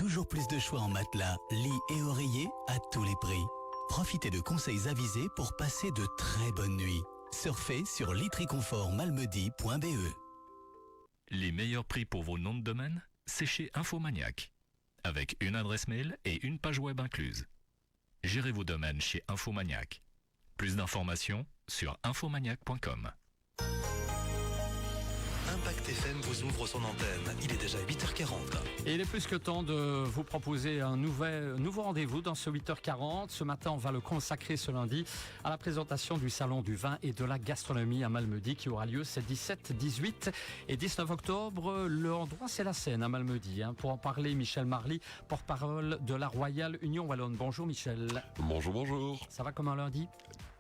toujours plus de choix en matelas, lits et oreillers à tous les prix. Profitez de conseils avisés pour passer de très bonnes nuits. Surfez sur litriconfortmalmedy.be. Les meilleurs prix pour vos noms de domaine, c'est chez Infomaniac. Avec une adresse mail et une page web incluse. Gérez vos domaines chez Infomaniac. Plus d'informations sur infomaniac.com. Impact FM vous ouvre son antenne. Il est déjà 8h40. Et il est plus que temps de vous proposer un nouveau rendez-vous dans ce 8h40. Ce matin, on va le consacrer ce lundi à la présentation du Salon du vin et de la gastronomie à Malmedy qui aura lieu ces 17, 18 et 19 octobre. L'endroit, c'est la Seine à Malmedy. Pour en parler, Michel Marly, porte-parole de la Royale Union Wallonne. Bonjour Michel. Bonjour, bonjour. Ça va comme un lundi ?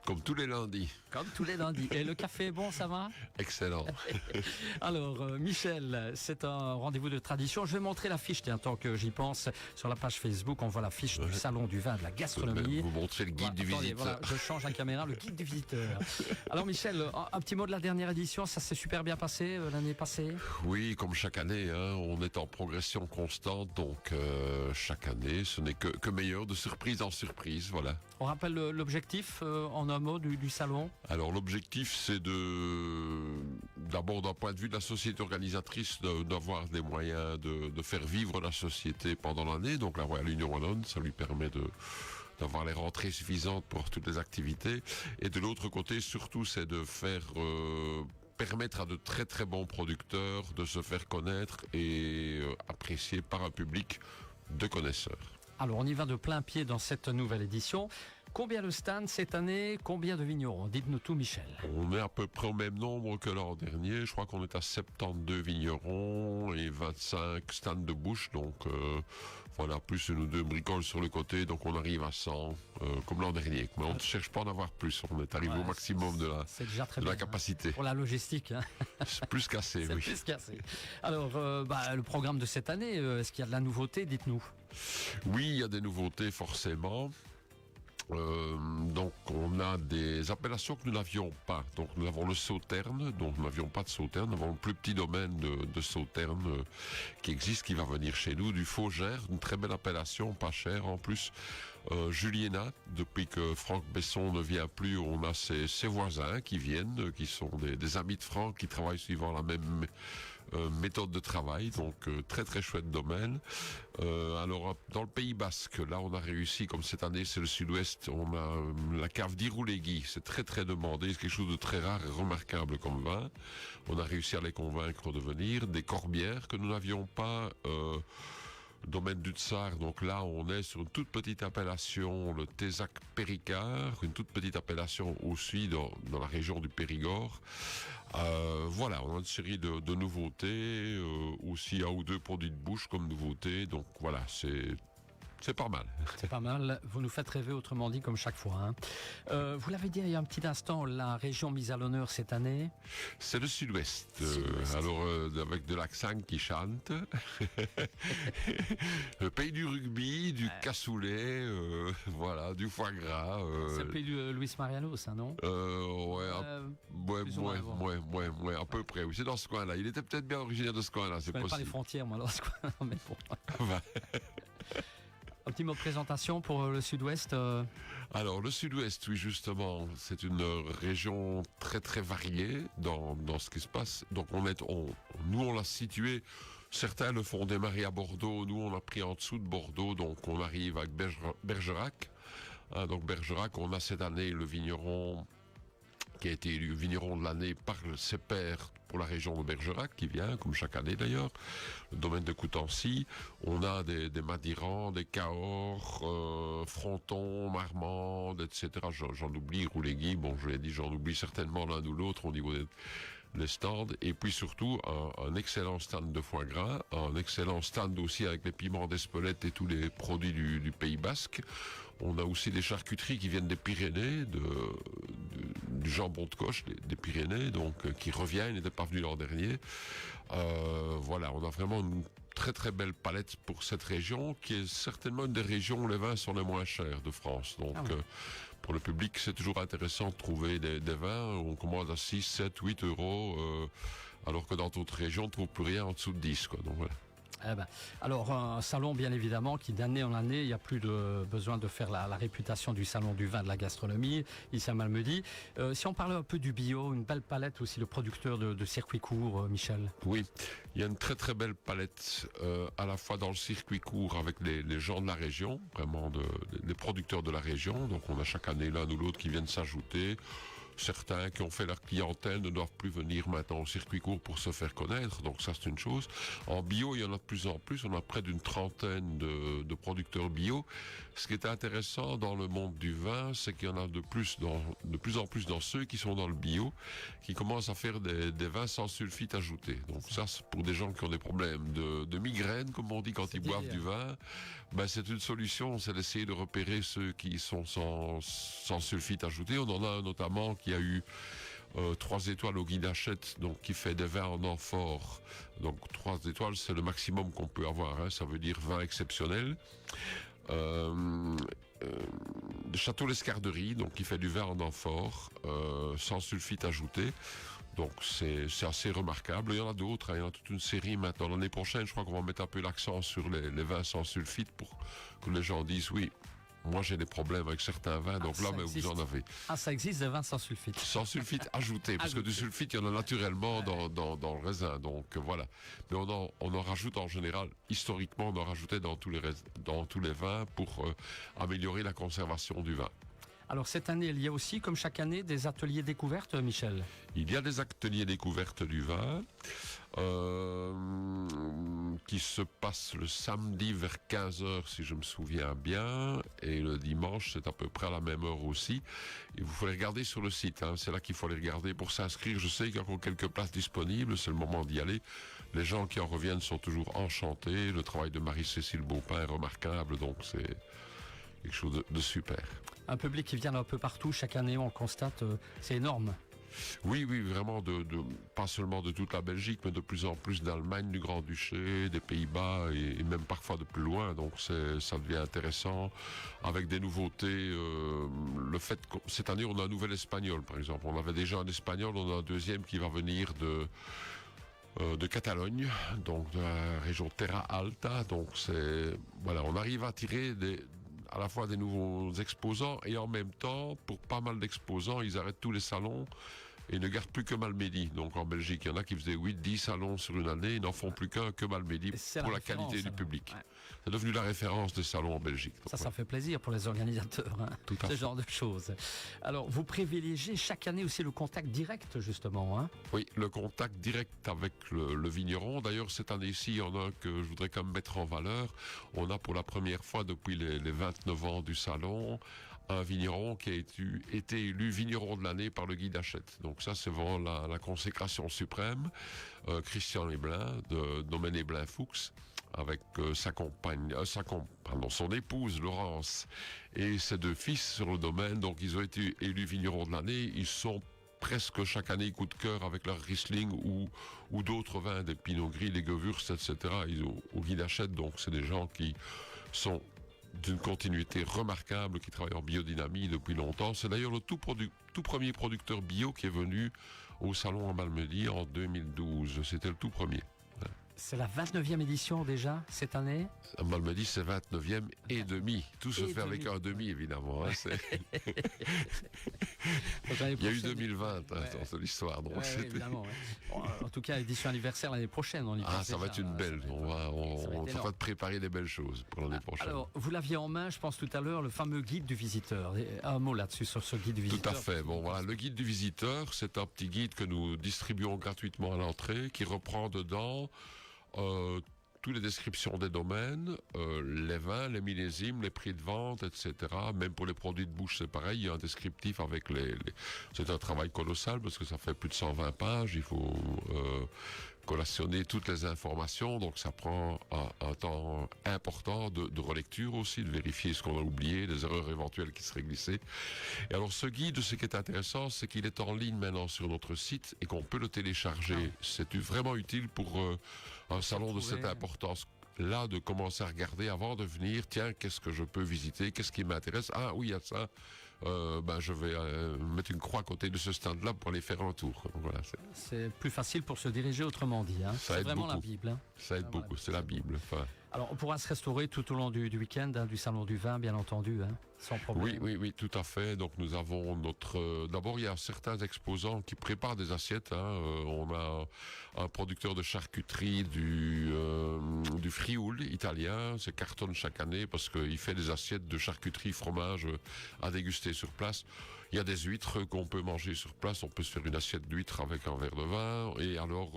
Comme tous les lundis. Comme tous les lundis. Et le café est bon, ça va ? Excellent. Alors, Michel, c'est un rendez-vous de tradition. Je vais montrer l'affiche, tant que j'y pense. Sur la page Facebook, on voit l'affiche du Salon du vin et de la gastronomie. Vous montrez le guide du visiteur. Voilà, je change la caméra, le guide du visiteur. Alors, Michel, un petit mot de la dernière édition. Ça s'est super bien passé l'année passée ? Oui, comme chaque année, on est en progression constante. Donc, chaque année, ce n'est que meilleur, de surprise en surprise. Voilà. On rappelle l'objectif en un mot du salon. Alors l'objectif, c'est d'abord d'un point de vue de la société organisatrice, d'avoir des moyens de faire vivre la société pendant l'année. Donc la Royale Union Wallonne, ça lui permet d'avoir les rentrées suffisantes pour toutes les activités. Et de l'autre côté, surtout, c'est de faire permettre à de très très bons producteurs de se faire connaître et apprécier par un public de connaisseurs. Alors on y va de plein pied dans cette nouvelle édition. Combien de stands cette année ? Combien de vignerons ? Dites-nous tout, Michel. On est à peu près au même nombre que l'an dernier. Je crois qu'on est à 72 vignerons et 25 stands de bouche. Donc voilà, plus une ou deux bricoles sur le côté. Donc on arrive à 100 comme l'an dernier. Mais on ne cherche pas à en avoir plus. On est arrivé au maximum de la capacité. Pour la logistique. C'est plus qu'assez, oui. C'est plus qu'assez. Alors, le programme de cette année, est-ce qu'il y a de la nouveauté ? Dites-nous. Oui, il y a des nouveautés forcément. Donc on a des appellations que nous n'avions pas. Donc nous avons le Sauterne, donc nous n'avions pas de Sauterne. Nous avons le plus petit domaine de Sauterne qui existe, qui va venir chez nous, du Faugère, une très belle appellation, pas chère en plus. Juliena, depuis que Franck Besson ne vient plus, on a ses voisins qui viennent, qui sont des amis de Franck, qui travaillent suivant la même méthode de travail, donc très très chouette domaine. Alors dans le Pays Basque, là on a réussi, comme cette année c'est le Sud-Ouest, on a la cave d'Irouléguy, c'est très très demandé, c'est quelque chose de très rare et remarquable comme vin. On a réussi à les convaincre de venir. Des Corbières que nous n'avions pas, domaine du Tsar, donc là on est sur une toute petite appellation, le Tézac Péricard, une toute petite appellation aussi dans la région du Périgord. Voilà, on a une série de nouveautés, aussi un ou deux produits de bouche comme nouveautés, donc voilà, c'est pas mal. C'est pas mal. Vous nous faites rêver, autrement dit, comme chaque fois. Vous l'avez dit il y a un petit instant, la région mise à l'honneur cette année. C'est le Sud-Ouest. Alors, avec de l'accent qui chante. Le pays du rugby, du cassoulet, voilà, du foie gras. C'est le pays de Luis Mariano, ça, non? Ouais, à peu près. Oui, c'est dans ce coin-là. Il était peut-être bien originaire de ce coin-là, c'est possible. Je connais pas les frontières, moi, dans ce coin-là, mais bon. Un petit mot de présentation pour le Sud-Ouest. Alors le Sud-Ouest, oui justement, c'est une région très très variée dans ce qui se passe. Donc nous on l'a situé. Certains le font démarrer à Bordeaux. Nous on l'a pris en dessous de Bordeaux, donc on arrive avec Bergerac. Donc Bergerac, on a cette année le vigneron qui a été élu vigneron de l'année par ses pairs pour la région de Bergerac, qui vient, comme chaque année d'ailleurs, le domaine de Coutancy. On a des Madirans, des Cahors, Fronton, Marmande, etc. J'en oublie, Rouléguy, bon je l'ai dit, j'en oublie certainement l'un ou l'autre au niveau des stands. Et puis surtout, un excellent stand de foie gras, un excellent stand aussi avec les piments d'Espelette et tous les produits du Pays Basque. On a aussi des charcuteries qui viennent des Pyrénées, du jambon de coche des Pyrénées, donc qui revient, il n'était pas venu l'an dernier. Voilà, on a vraiment une très très belle palette pour cette région, qui est certainement une des régions où les vins sont les moins chers de France. Donc pour le public, c'est toujours intéressant de trouver des vins. On commande à 6, 7, 8 euros, alors que dans d'autres régions, on ne trouve plus rien en dessous de 10. Donc voilà. Eh ben, alors, un salon, bien évidemment, qui d'année en année, il n'y a plus de besoin de faire la réputation du salon du vin de la gastronomie, ici à Malmedy. Si on parlait un peu du bio, une belle palette aussi de producteurs de circuits courts, Michel. Oui, il y a une très très belle palette, à la fois dans le circuit court avec les gens de la région, vraiment des producteurs de la région. Donc on a chaque année l'un ou l'autre qui viennent s'ajouter. Certains qui ont fait leur clientèle ne doivent plus venir maintenant au circuit court pour se faire connaître, donc ça c'est une chose. En bio, il y en a de plus en plus, on a près d'une trentaine de producteurs bio. Ce qui est intéressant dans le monde du vin, c'est qu'il y en a de plus en plus dans ceux qui sont dans le bio, qui commencent à faire des vins sans sulfite ajouté. Donc ça, c'est pour des gens qui ont des problèmes de migraine, comme on dit quand ils boivent du vin. Ben, c'est une solution, c'est d'essayer de repérer ceux qui sont sans sulfite ajouté. On en a un notamment qui a eu 3 étoiles au Guide Hachette, donc qui fait des vins en amphore. Donc 3 étoiles, c'est le maximum qu'on peut avoir, hein, ça veut dire vin exceptionnel. De Château l'Escarderie, donc qui fait du vin en amphore, sans sulfite ajouté. Donc c'est assez remarquable. Il y en a d'autres, hein. Il y en a toute une série maintenant. L'année prochaine, je crois qu'on va mettre un peu l'accent sur les vins sans sulfite pour que les gens disent oui, moi j'ai des problèmes avec certains vins, donc là mais vous en avez. Ah, ça existe des vins sans sulfite. Sans sulfite ajouté, parce que du sulfite il y en a naturellement dans le raisin, donc voilà. Mais on en rajoute en général, historiquement on en rajoutait dans tous les vins pour améliorer la conservation du vin. Alors cette année, il y a aussi, comme chaque année, des ateliers découvertes, Michel. Il y a des ateliers découvertes du vin qui se passent le samedi vers 15h si je me souviens bien, et le dimanche c'est à peu près à la même heure aussi. Et vous faut les regarder sur le site, hein. C'est là qu'il faut les regarder pour s'inscrire. Je sais qu'il y a encore quelques places disponibles, c'est le moment d'y aller. Les gens qui en reviennent sont toujours enchantés. Le travail de Marie-Cécile Beaupin est remarquable, donc c'est quelque chose de super. Un public qui vient d'un peu partout, chaque année on le constate, c'est énorme. Oui, vraiment, pas seulement de toute la Belgique, mais de plus en plus d'Allemagne, du Grand-Duché, des Pays-Bas et même parfois de plus loin. Donc ça devient intéressant avec des nouveautés. Le fait que cette année on a un nouvel espagnol, par exemple. On avait déjà un espagnol, on a un deuxième qui va venir de Catalogne, donc de la région Terra Alta. Donc on arrive à tirer à la fois des nouveaux exposants et en même temps, pour pas mal d'exposants, ils arrêtent tous les salons et ne gardent plus que Malmedy. Donc en Belgique, il y en a qui faisaient 8-10 salons sur une année, ils n'en font plus qu'un que Malmedy pour la qualité du public. Ouais. C'est devenu la référence des salons en Belgique. Donc, ça fait plaisir pour les organisateurs, hein, tout à ce fait. genre de choses. Alors, vous privilégiez chaque année aussi le contact direct, justement. Hein. Oui, le contact direct avec le vigneron. D'ailleurs, cette année-ci, il y en a un que je voudrais quand même mettre en valeur. On a pour la première fois depuis les 29 ans du salon, un vigneron qui a été élu vigneron de l'année par le Guide Hachette. Donc ça, c'est vraiment la consécration suprême. Christian Eblin, de Domaine Eblin-Fuchs, avec son épouse Laurence et ses 2 fils sur le domaine. Donc ils ont été élus vignerons de l'année. Ils sont presque chaque année coup de cœur avec leur Riesling ou d'autres vins, des Pinot Gris, les Gewürz, etc. Au Guide Hachette. Donc c'est des gens qui sont d'une continuité remarquable, qui travaille en biodynamie depuis longtemps. C'est d'ailleurs le tout premier producteur bio qui est venu au salon à Malmedy en 2012. C'était le tout premier. C'est la 29e édition déjà, cette année. À Malmedy, c'est 29e et demi. Tout se fait avec un demi, évidemment. Hein, il y a eu 2020 dans l'histoire. Donc oui, évidemment. Ouais. En tout cas, édition anniversaire l'année prochaine. Ça va être une belle. On va te préparer des belles choses pour l'année prochaine. Alors, vous l'aviez en main, je pense tout à l'heure, le fameux guide du visiteur. Un mot là-dessus, sur ce guide du visiteur. Tout à fait. Bon, voilà, le guide du visiteur, c'est un petit guide que nous distribuons gratuitement à l'entrée, qui reprend dedans toutes les descriptions des domaines, les vins, les millésimes, les prix de vente, etc. Même pour les produits de bouche, c'est pareil. Il y a un descriptif avec C'est un travail colossal parce que ça fait plus de 120 pages. Il faut collationner toutes les informations. Donc ça prend un temps important de relecture aussi, de vérifier ce qu'on a oublié, les erreurs éventuelles qui seraient glissées. Et alors ce guide, ce qui est intéressant, c'est qu'il est en ligne maintenant sur notre site et qu'on peut le télécharger. C'est vraiment utile pour un salon de cette importance-là, de commencer à regarder avant de venir. Tiens, qu'est-ce que je peux visiter? Qu'est-ce qui m'intéresse? Ah oui, il y a ça. je vais mettre une croix à côté de ce stand-là pour aller faire un tour. Donc, voilà, c'est plus facile pour se diriger autrement dit. Hein. Ça c'est aide vraiment beaucoup. la Bible. Hein. Ça aide beaucoup, c'est la Bible. Enfin, alors, on pourra se restaurer tout au long du week-end, hein, du Salon du Vin, bien entendu, hein, sans problème. oui, tout à fait. Donc nous avons d'abord, il y a certains exposants qui préparent des assiettes. On a un producteur de charcuterie du Frioul italien. C'est cartonne chaque année parce qu'il fait des assiettes de charcuterie, fromage à déguster sur place. Il y a des huîtres qu'on peut manger sur place. On peut se faire une assiette d'huîtres avec un verre de vin. Et alors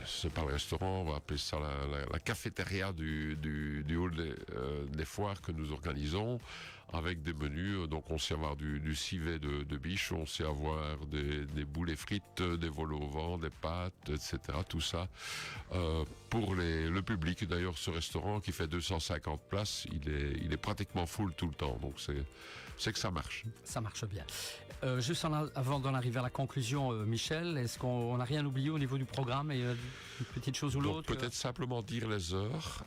c'est pas le restaurant, on va appeler ça la cafétéria du hall des foires que nous organisons, avec des menus. Donc on sait avoir du civet de biche, on sait avoir des boulets frites, des vols au vent, des pâtes, etc. Tout ça pour le public. D'ailleurs, ce restaurant qui fait 250 places, il est pratiquement full tout le temps. Donc c'est que ça marche. Ça marche bien. Juste avant d'en arriver à la conclusion, Michel, est-ce qu'on n'a rien oublié au niveau du programme et une petite chose ou l'autre? Peut-être simplement dire les heures.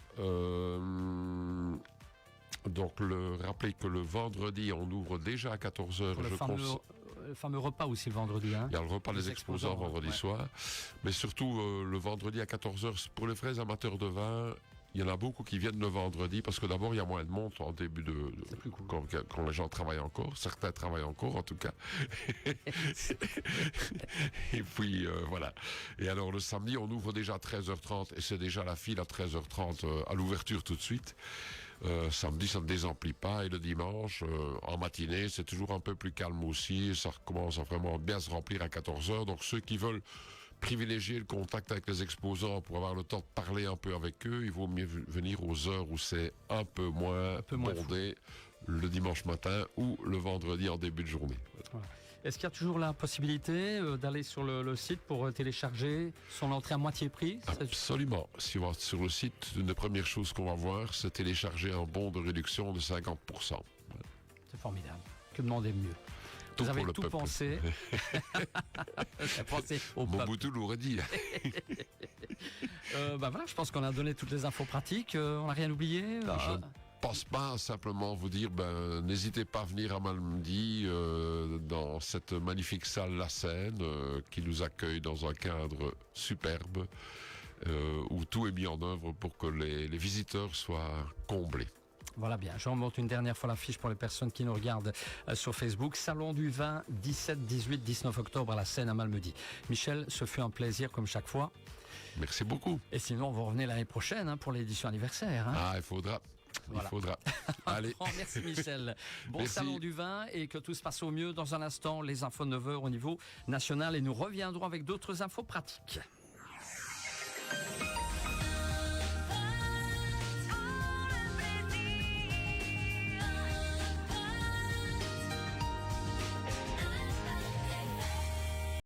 Donc rappeler que le vendredi, on ouvre déjà à 14h. Le fameux repas aussi le vendredi. Hein. Il y a le repas des exposants vendredi soir. Mais surtout le vendredi à 14h, pour les vrais amateurs de vin, il y en a beaucoup qui viennent le vendredi parce que d'abord il y a moins de monde en début c'est plus cool. quand les gens travaillent encore, certains travaillent encore en tout cas. Et puis voilà. Et alors le samedi on ouvre déjà à 13h30 et c'est déjà la file à 13h30 à l'ouverture tout de suite. Samedi ça ne désemplit pas et le dimanche en matinée c'est toujours un peu plus calme aussi, ça recommence à vraiment bien se remplir à 14h. Donc ceux qui veulent privilégier le contact avec les exposants pour avoir le temps de parler un peu avec eux, il vaut mieux venir aux heures où c'est un peu moins bondé, le dimanche matin ou le vendredi en début de journée. Voilà. Est-ce qu'il y a toujours la possibilité d'aller sur le site pour télécharger son entrée à moitié prix? Absolument. Si on va sur le site, une des premières choses qu'on va voir, c'est télécharger un bon de réduction de 50%. C'est formidable. Que demander de mieux? Vous avez tout pensé. Pensé au peuple. Mobutu l'aurait dit. Voilà, je pense qu'on a donné toutes les infos pratiques. On n'a rien oublié. Je ne pense pas, simplement vous dire, n'hésitez pas à venir à Malmedy dans cette magnifique salle La Seine qui nous accueille dans un cadre superbe où tout est mis en œuvre pour que les visiteurs soient comblés. Voilà bien, je remonte une dernière fois l'affiche pour les personnes qui nous regardent sur Facebook. Salon du vin, 17, 18, 19 octobre à la Seine à Malmedy. Michel, ce fut un plaisir comme chaque fois. Merci beaucoup. Et sinon, on va revenir l'année prochaine pour l'édition anniversaire. Hein. Il faudra. Voilà. Il faudra. Allez. Merci Michel. Bon Merci. Salon du vin et que tout se passe au mieux. Dans un instant, les infos 9h au niveau national et nous reviendrons avec d'autres infos pratiques.